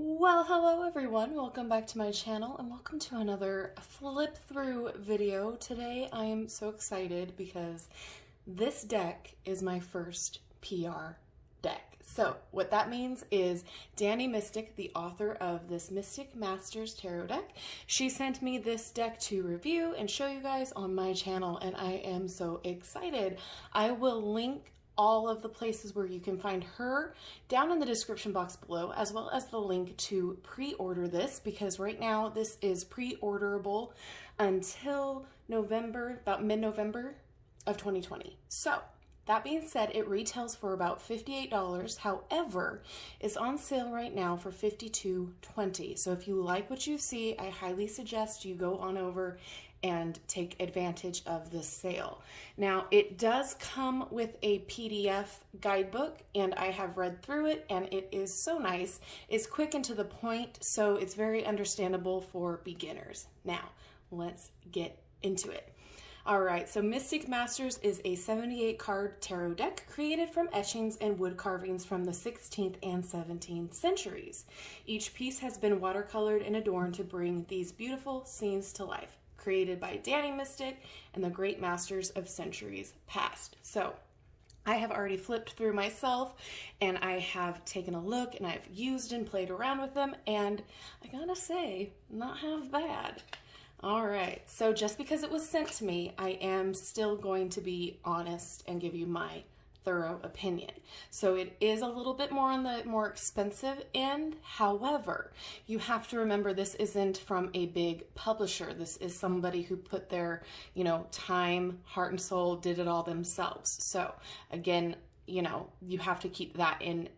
Well, hello everyone. Welcome back to my channel and welcome to another flip through video. Today I am so excited because this deck is my first PR deck. So what that means is Dani Mystic, the author of this Mystic Masters Tarot deck, she sent me this deck to review and show you guys on my channel, and I am so excited. I will link all of the places where you can find her down in the description box below, as well as the link to pre-order this, because right now this is pre-orderable until November, about mid-November of 2020. So that being said, it retails for about $58. However, it's on sale right now for $52.20. So if you like what you see, I highly suggest you go on over and take advantage of this sale. Now, it does come with a PDF guidebook, and I have read through it, and it is so nice. It's quick and to the point, so it's very understandable for beginners. Now, let's get into it. All right, so Mystic Masters is a 78 card tarot deck created from etchings and wood carvings from the 16th and 17th centuries. Each piece has been watercolored and adorned to bring these beautiful scenes to life, created by Dani Mystic and the great masters of centuries past. So I have already flipped through myself, and I have taken a look, and I've used and played around with them, and I gotta say, not half bad. All right, so just because it was sent to me, I am still going to be honest and give you my thorough opinion. So it is a little bit more on the more expensive end. However, you have to remember this isn't from a big publisher. This is somebody who put their, time, heart and soul, did it all themselves. So again, you have to keep that in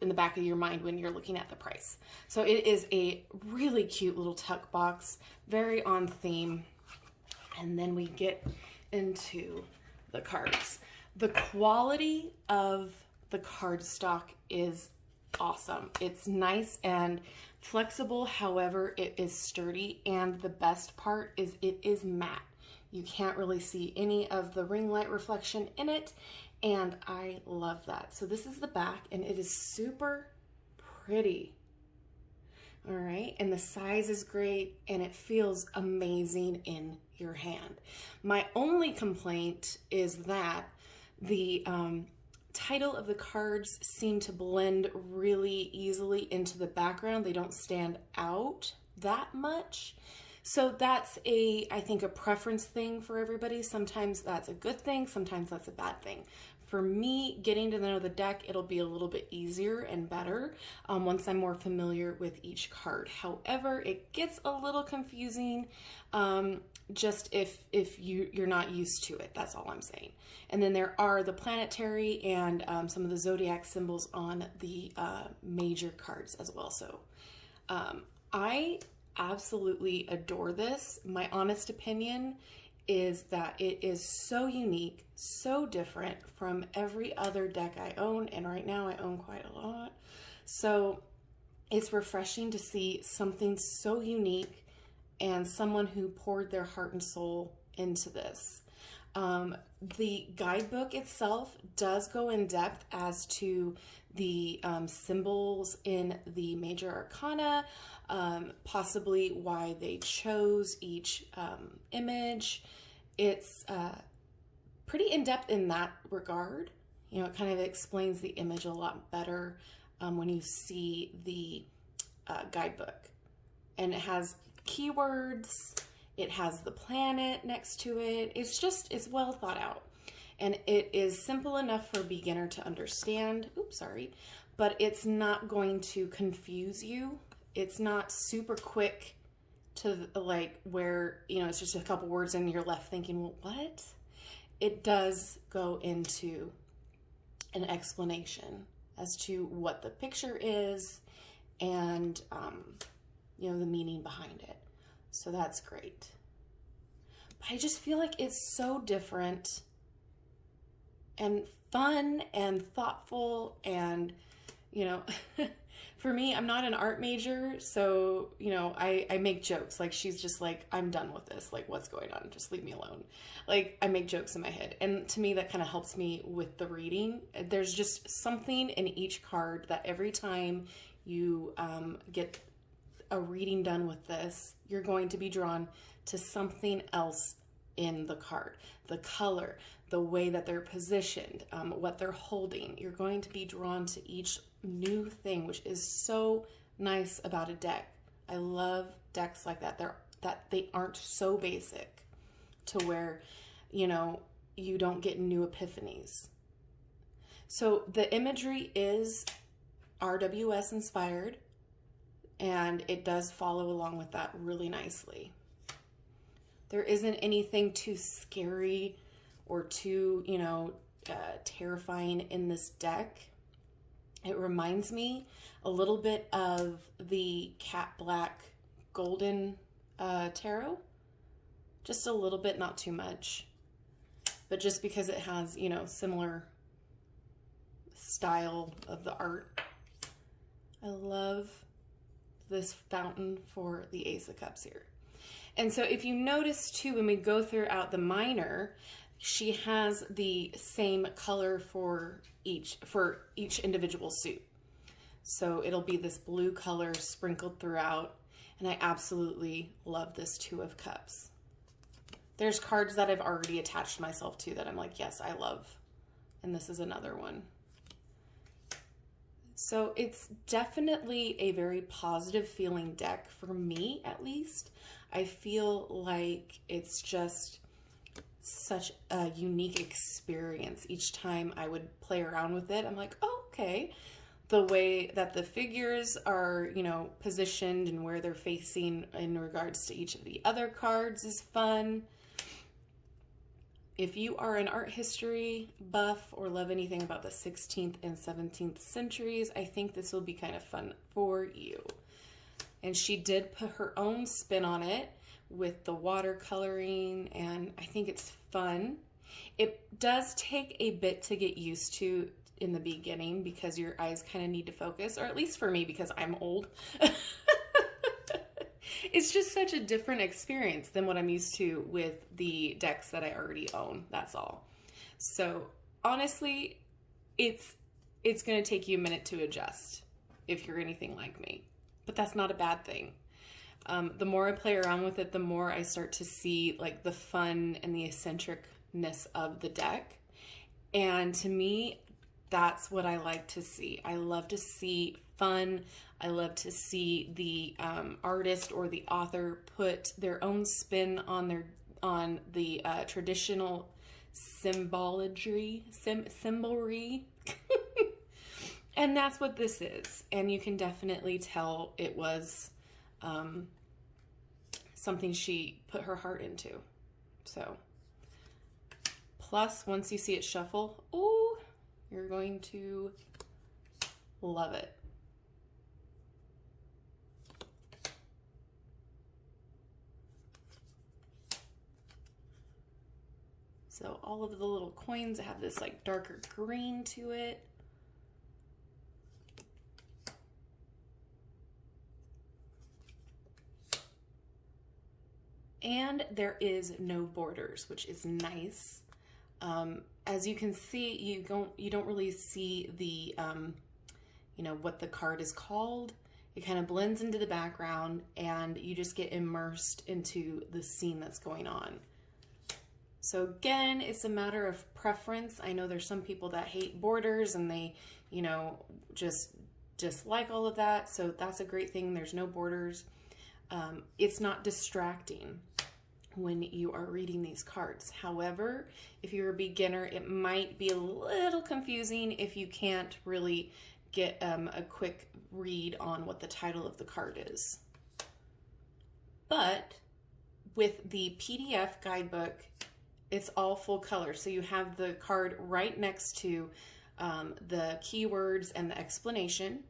the back of your mind when you're looking at the price. So it is a really cute little tuck box, very on theme. And then we get into the cards. The quality of the cardstock is awesome. It's nice and flexible, however, it is sturdy, and the best part is it is matte. You can't really see any of the ring light reflection in it, and I love that. So this is the back, and it is super pretty. All right, and the size is great, and it feels amazing in your hand. My only complaint is that the title of the cards seem to blend really easily into the background. They don't stand out that much. So that's I think a preference thing for everybody. Sometimes that's a good thing, sometimes that's a bad thing. For me, getting to know the deck, it'll be a little bit easier and better once I'm more familiar with each card. However, it gets a little confusing just if you're not used to it. That's all I'm saying. And then there are the planetary and some of the zodiac symbols on the major cards as well. So I absolutely adore this. My honest opinion is that it is so unique, so different from every other deck I own, and right now I own quite a lot. So it's refreshing to see something so unique and someone who poured their heart and soul into this. The guidebook itself does go in depth as to the symbols in the major arcana, possibly why they chose each image. It's pretty in-depth in that regard. It kind of explains the image a lot better when you see the guidebook. And it has keywords, it has the planet next to it. It's well thought out. And it is simple enough for a beginner to understand. Oops, sorry. But it's not going to confuse you. It's not super quick to where, it's just a couple words and you're left thinking, well, what? It does go into an explanation as to what the picture is and, the meaning behind it. So that's great. But I just feel like it's so different and fun and thoughtful, and for me, I'm not an art major, so I make jokes. Like, she's just like, I'm done with this, like, what's going on, just leave me alone. Like, I make jokes in my head, and to me that kind of helps me with the reading. There's just something in each card that every time you get a reading done with this, you're going to be drawn to something else in the card. The color, the way that they're positioned, what they're holding. You're going to be drawn to each new thing, which is so nice about a deck. I love decks like that. They aren't so basic to where, you know, you don't get new epiphanies. So the imagery is RWS inspired, and it does follow along with that really nicely. There isn't anything too scary or too, you know, terrifying in this deck. It reminds me a little bit of the Cat Black Golden Tarot. Just a little bit, not too much. But just because it has, you know, similar style of the art. I love this fountain for the Ace of Cups here. And so if you notice too, when we go throughout the minor, she has the same color for each individual suit. So it'll be this blue color sprinkled throughout, and I absolutely love this Two of Cups. There's cards that I've already attached myself to that I'm like, yes, I love. And this is another one. So it's definitely a very positive feeling deck for me, at least. I feel like it's just such a unique experience. Each time I would play around with it, I'm like, oh, okay. The way that the figures are, you know, positioned and where they're facing in regards to each of the other cards is fun. If you are an art history buff or love anything about the 16th and 17th centuries, I think this will be kind of fun for you. And she did put her own spin on it with the watercoloring, and I think it's fun. It does take a bit to get used to in the beginning because your eyes kind of need to focus, or at least for me because I'm old. It's just such a different experience than what I'm used to with the decks that I already own, that's all. So honestly, it's going to take you a minute to adjust if you're anything like me, but that's not a bad thing. The more I play around with it, the more I start to see like the fun and the eccentricness of the deck. And to me, that's what I like to see. I love to see fun. I love to see the artist or the author put their own spin on the traditional symbolry. And that's what this is. And you can definitely tell it was something she put her heart into. So, plus once you see it shuffle, oh, you're going to love it. So all of the little coins have this like darker green to it. And there is no borders, which is nice. As you can see, you don't really see the, you know, what the card is called. It kind of blends into the background and you just get immersed into the scene that's going on. So again, it's a matter of preference. I know there's some people that hate borders and they, you know, just dislike all of that. So that's a great thing. There's no borders. It's not distracting when you are reading these cards. However, if you're a beginner, it might be a little confusing if you can't really get a quick read on what the title of the card is. But with the PDF guidebook, it's all full color. So you have the card right next to the keywords and the explanation.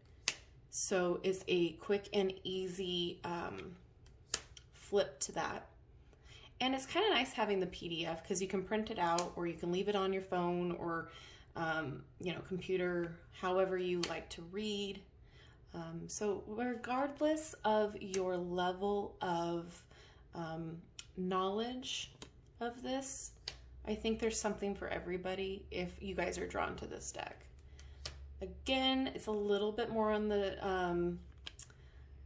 So it's a quick and easy flip to that. And it's kind of nice having the PDF because you can print it out or you can leave it on your phone or, you know, computer, however you like to read. So regardless of your level of knowledge of this, I think there's something for everybody if you guys are drawn to this deck. Again, it's a little bit more on the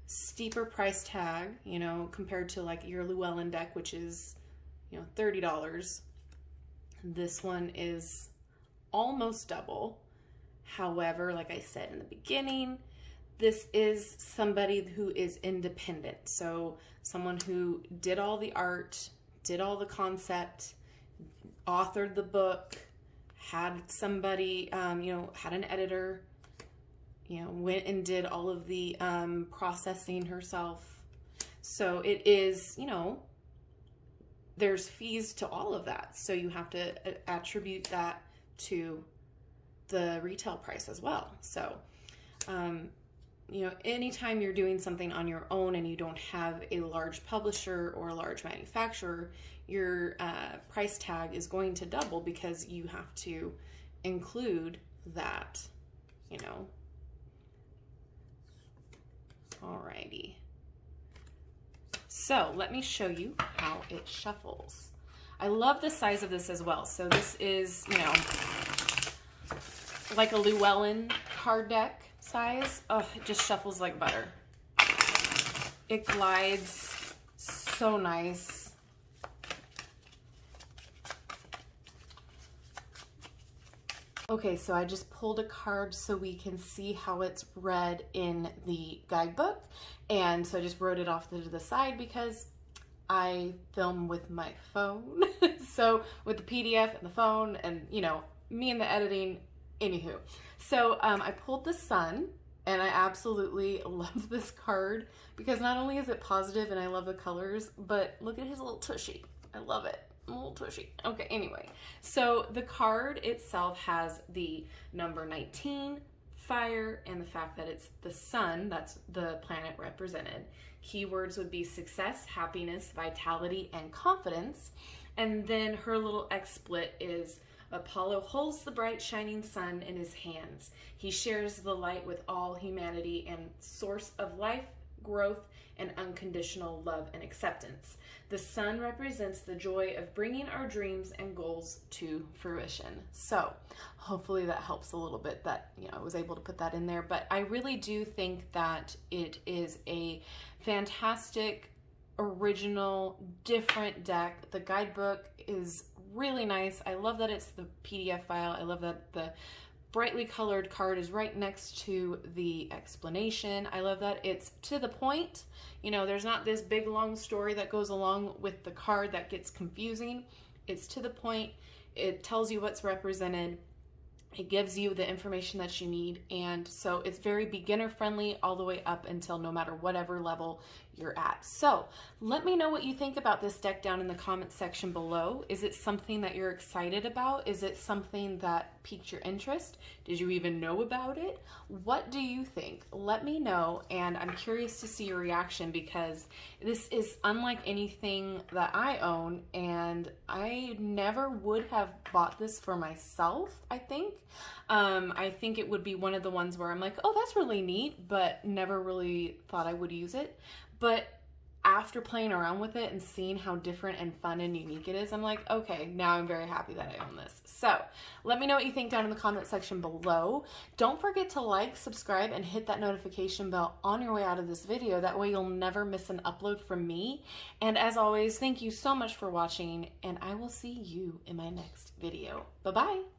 steeper price tag, you know, compared to like your Llewellyn deck, which is, you know, $30. This one is almost double. However, like I said in the beginning, this is somebody who is independent. So someone who did all the art, did all the concept, authored the book, had somebody, you know, had an editor, you know, went and did all of the processing herself. So it is, you know, there's fees to all of that. So you have to attribute that to the retail price as well. So, you know, anytime you're doing something on your own and you don't have a large publisher or a large manufacturer, your price tag is going to double because you have to include that, you know. Alrighty. So let me show you how it shuffles. I love the size of this as well. So this is, you know, like a Llewellyn card deck size. Oh, it just shuffles like butter. It glides so nice. Okay, so I just pulled a card so we can see how it's read in the guidebook. And so I just wrote it off to the side because I film with my phone. So with the PDF and the phone and, you know, me and the editing, anywho. So I pulled the sun, and I absolutely love this card because not only is it positive and I love the colors, but look at his little tushy. I love it. A little tushy. Okay, anyway. So the card itself has the number 19, fire, and the fact that it's the sun, that's the planet represented. Keywords would be success, happiness, vitality, and confidence. And then her little XSplit is Apollo holds the bright shining sun in his hands. He shares the light with all humanity and source of life, growth, and unconditional love and acceptance. The sun represents the joy of bringing our dreams and goals to fruition. So hopefully that helps a little bit that, you know, I was able to put that in there. But I really do think that it is a fantastic, original, different deck. The guidebook is really nice. I love that it's the PDF file. I love that the brightly colored card is right next to the explanation. I love that it's to the point. You know, there's not this big long story that goes along with the card that gets confusing. It's to the point. It tells you what's represented. It gives you the information that you need. And so it's very beginner friendly all the way up until no matter whatever level you're at. So let me know what you think about this deck down in the comment section below. Is it something that you're excited about? Is it something that piqued your interest? Did you even know about it? What do you think? Let me know, and I'm curious to see your reaction because this is unlike anything that I own, and I never would have bought this for myself, I think. I think it would be one of the ones where I'm like, oh, that's really neat, but never really thought I would use it. But after playing around with it and seeing how different and fun and unique it is, I'm like, okay, now I'm very happy that I own this. So let me know what you think down in the comment section below. Don't forget to like, subscribe, and hit that notification bell on your way out of this video. That way you'll never miss an upload from me. And as always, thank you so much for watching, and I will see you in my next video. Bye-bye.